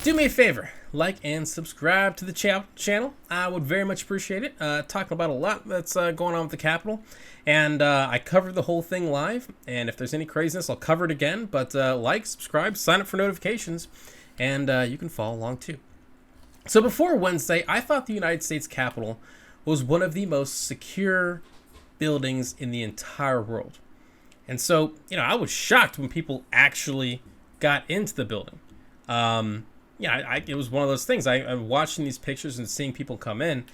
do me a favor, like and subscribe to the channel. I would very much appreciate it. Talking about a lot that's going on with the Capitol, and I covered the whole thing live, and if there's any craziness, I'll cover it again. But like, subscribe, sign up for notifications, and you can follow along too. So before Wednesday, I thought the United States Capitol was one of the most secure buildings in the entire world. And so, I was shocked when people actually got into the building. It was one of those things. I'm watching these pictures and seeing people come in,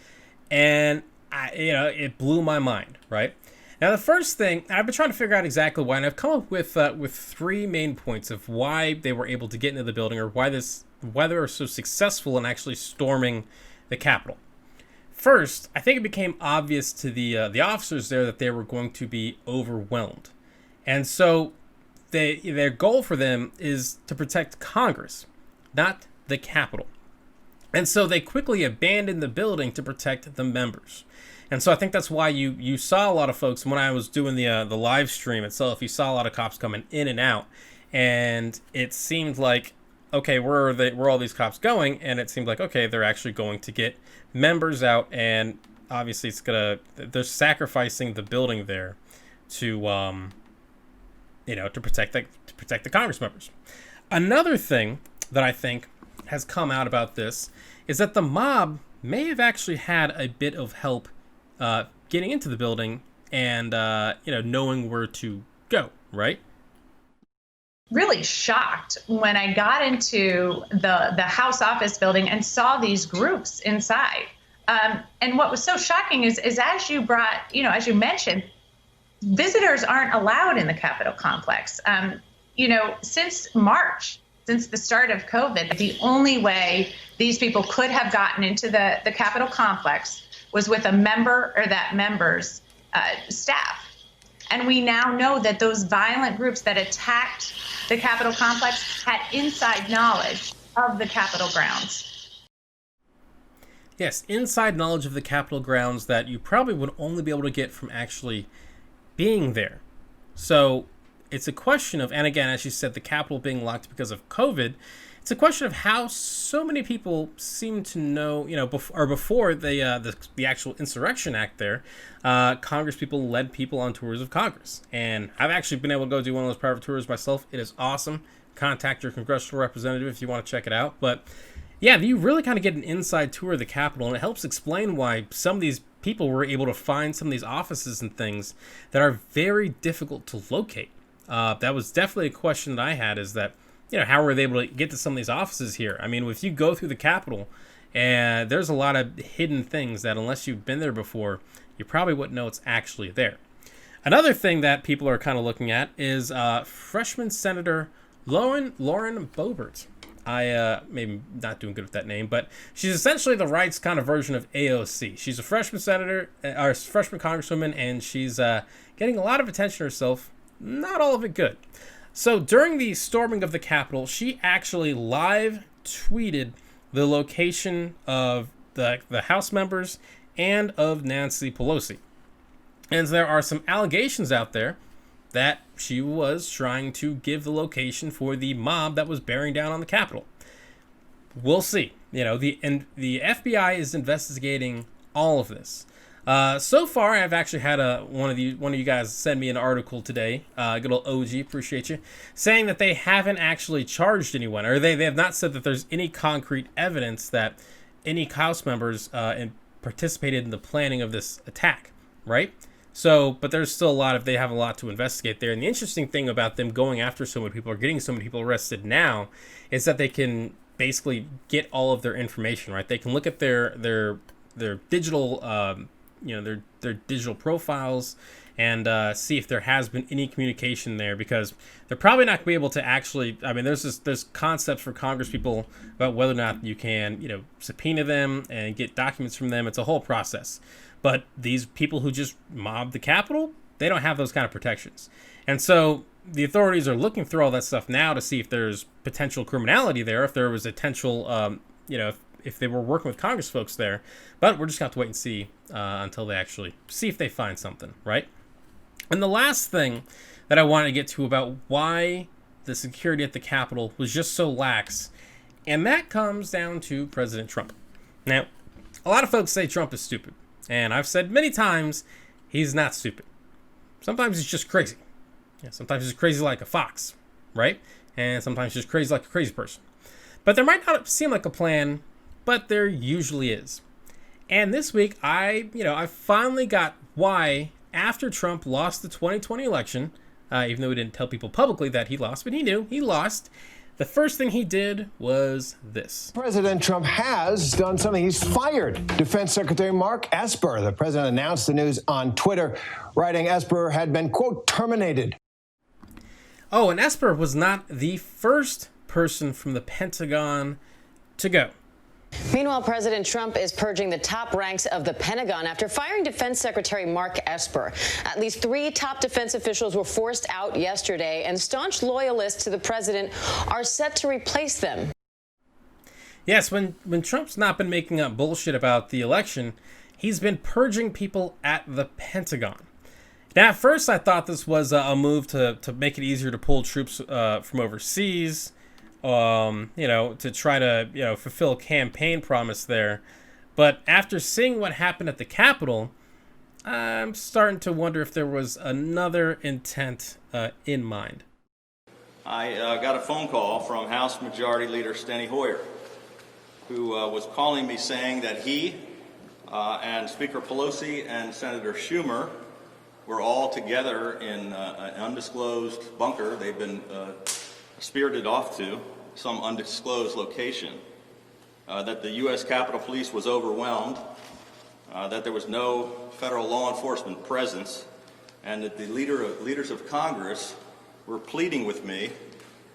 and it blew my mind, right? Now, the first thing, I've been trying to figure out exactly why, and I've come up with three main points of why they were able to get into the building, or why they were so successful in actually storming the Capitol. First, I think it became obvious to the officers there that they were going to be overwhelmed. And so their goal for them is to protect Congress, not the Capitol. And so they quickly abandoned the building to protect the members. And so I think that's why you saw a lot of folks, when I was doing the live stream itself, you saw a lot of cops coming in and out. And it seemed like, okay, where are all these cops going? And it seemed like, okay, they're actually going to get members out. And obviously they're sacrificing the building there to protect the Congress members. Another thing that I think has come out about this is that the mob may have actually had a bit of help getting into the building and knowing where to go, right? Really shocked when I got into the House office building and saw these groups inside. And what was so shocking is as you mentioned, visitors aren't allowed in the Capitol complex. Since March, since the start of COVID, the only way these people could have gotten into the Capitol complex was with a member or that member's staff. And we now know that those violent groups that attacked the Capitol complex had inside knowledge of the Capitol grounds. Yes, inside knowledge of the Capitol grounds that you probably would only be able to get from actually being there. So it's a question of, and again, as you said, the Capitol being locked because of COVID, it's a question of how so many people seem to know, before the actual Insurrection Act there, Congress people led people on tours of Congress. And I've actually been able to go do one of those private tours myself. It is awesome. Contact your congressional representative if you want to check it out. But yeah, you really kind of get an inside tour of the Capitol, and it helps explain why some of these people were able to find some of these offices and things that are very difficult to locate. That was definitely a question that I had, is that, how were they able to get to some of these offices here? I mean, if you go through the Capitol, and there's a lot of hidden things that unless you've been there before, you probably wouldn't know it's actually there. Another thing that people are kind of looking at is freshman Senator Lauren Boebert. I maybe not doing good with that name, but she's essentially the right's kind of version of AOC. She's a freshman senator, or freshman congresswoman, and she's getting a lot of attention herself. Not all of it good. So during the storming of the Capitol, she actually live tweeted the location of the House members and of Nancy Pelosi. And there are some allegations out there that she was trying to give the location for the mob that was bearing down on the Capitol. We'll see. The FBI is investigating all of this. So far, I've actually had one of you guys send me an article today. Good old OG, appreciate you, saying that they haven't actually charged anyone, or they have not said that there's any concrete evidence that any House members participated in the planning of this attack, right? So, but there's still they have a lot to investigate there. And the interesting thing about them going after so many people, or getting so many people arrested now, is that they can basically get all of their information, right? They can look at their digital, their digital profiles and see if there has been any communication there, because they're probably not going to be able to actually, there's concepts for Congress people about whether or not you can, subpoena them and get documents from them. It's a whole process. But these people who just mobbed the Capitol, they don't have those kind of protections. And so the authorities are looking through all that stuff now to see if there's potential criminality there, if there was potential, if they were working with Congress folks there. But we're just going to have to wait and see until they actually see if they find something, right? And the last thing that I wanted to get to about why the security at the Capitol was just so lax And that comes down to President Trump. Now, a lot of folks say Trump is stupid. And I've said many times, he's not stupid. Sometimes he's just crazy. Yeah, sometimes he's crazy like a fox, right? And sometimes he's just crazy like a crazy person. But there might not seem like a plan, but there usually is. And this week, I finally got why, after Trump lost the 2020 election, even though he didn't tell people publicly that he lost, but he knew he lost, the first thing he did was this. President Trump has done something. He's fired Defense Secretary Mark Esper. The president announced the news on Twitter, writing Esper had been, quote, terminated. Oh, and Esper was not the first person from the Pentagon to go. Meanwhile, President Trump is purging the top ranks of the Pentagon after firing Defense Secretary Mark Esper. At least 3 top defense officials were forced out yesterday, and staunch loyalists to the president are set to replace them. Yes, when Trump's not been making up bullshit about the election, he's been purging people at the Pentagon. Now, at first, I thought this was a move to make it easier to pull troops from overseas, to try to, fulfill campaign promise there. But after seeing what happened at the Capitol, I'm starting to wonder if there was another intent in mind. I got a phone call from House Majority Leader Steny Hoyer, who was calling me saying that he and Speaker Pelosi and Senator Schumer were all together in an undisclosed bunker they've been spirited off to some undisclosed location, that the U.S. Capitol Police was overwhelmed, that there was no federal law enforcement presence, and that the leaders of Congress were pleading with me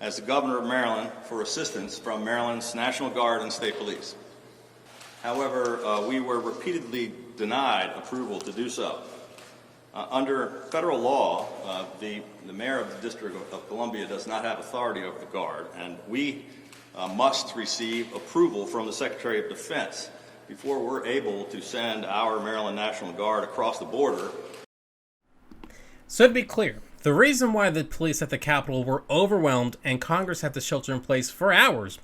as the governor of Maryland for assistance from Maryland's National Guard and State Police. However, we were repeatedly denied approval to do so. Under federal law, the mayor of the District of Columbia does not have authority over the Guard, and we must receive approval from the Secretary of Defense before we're able to send our Maryland National Guard across the border. So to be clear, the reason why the police at the Capitol were overwhelmed and Congress had to shelter in place for hours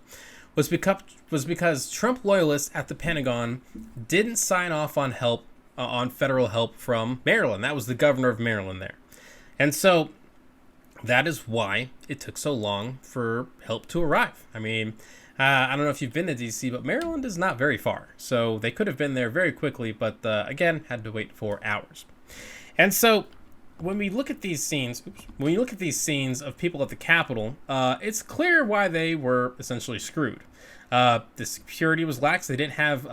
was because Trump loyalists at the Pentagon didn't sign off on federal help from Maryland. That was the governor of Maryland there. And so that is why it took so long for help to arrive. I mean, I don't know if you've been to D.C., but Maryland is not very far. So they could have been there very quickly, but again, had to wait for hours. And so when we look at these scenes, of people at the Capitol, it's clear why they were essentially screwed. The security was lax. They didn't have,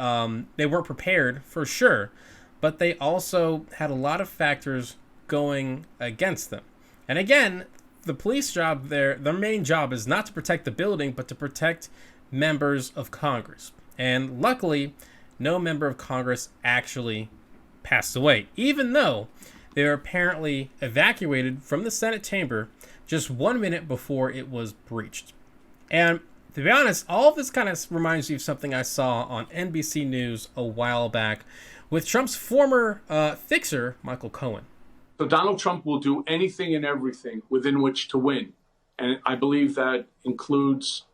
they weren't prepared for sure, but they also had a lot of factors going against them. And again, the police job their main job is not to protect the building, but to protect members of Congress. And luckily, no member of Congress actually passed away, even though they were apparently evacuated from the Senate chamber just 1 minute before it was breached. And to be honest, all of this kind of reminds me of something I saw on NBC News a while back with Trump's former fixer, Michael Cohen. So Donald Trump will do anything and everything within which to win. And I believe that includes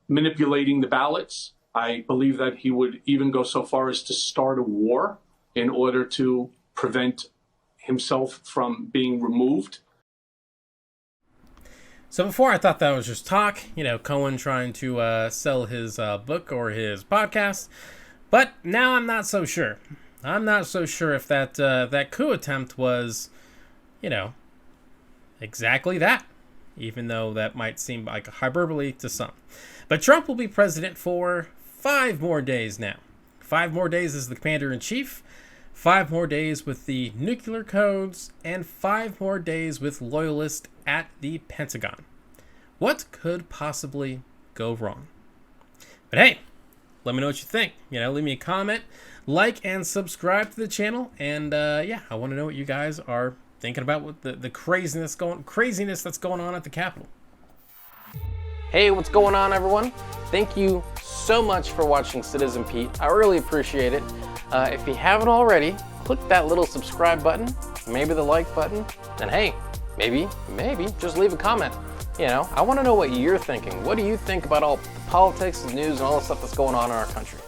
manipulating the ballots. I believe that he would even go so far as to start a war in order to prevent himself from being removed. So before, I thought that was just talk, Cohen trying to sell his book or his podcast. But now I'm not so sure. I'm not so sure if that coup attempt was, exactly that, even though that might seem like a hyperbole to some. But Trump will be president for 5 more days now. 5 more days as the commander-in-chief, 5 more days with the nuclear codes, and 5 more days with loyalists at the Pentagon. What could possibly go wrong? But hey, let me know what you think. Leave me a comment, like, and subscribe to the channel. And I want to know what you guys are thinking about with the craziness that's going on at the Capitol. Hey, what's going on, everyone? Thank you so much for watching Citizen Pete. I really appreciate it. If you haven't already, click that little subscribe button, maybe the like button, and hey, maybe just leave a comment. You know, I want to know what you're thinking. What do you think about all the politics, the news, and all the stuff that's going on in our country?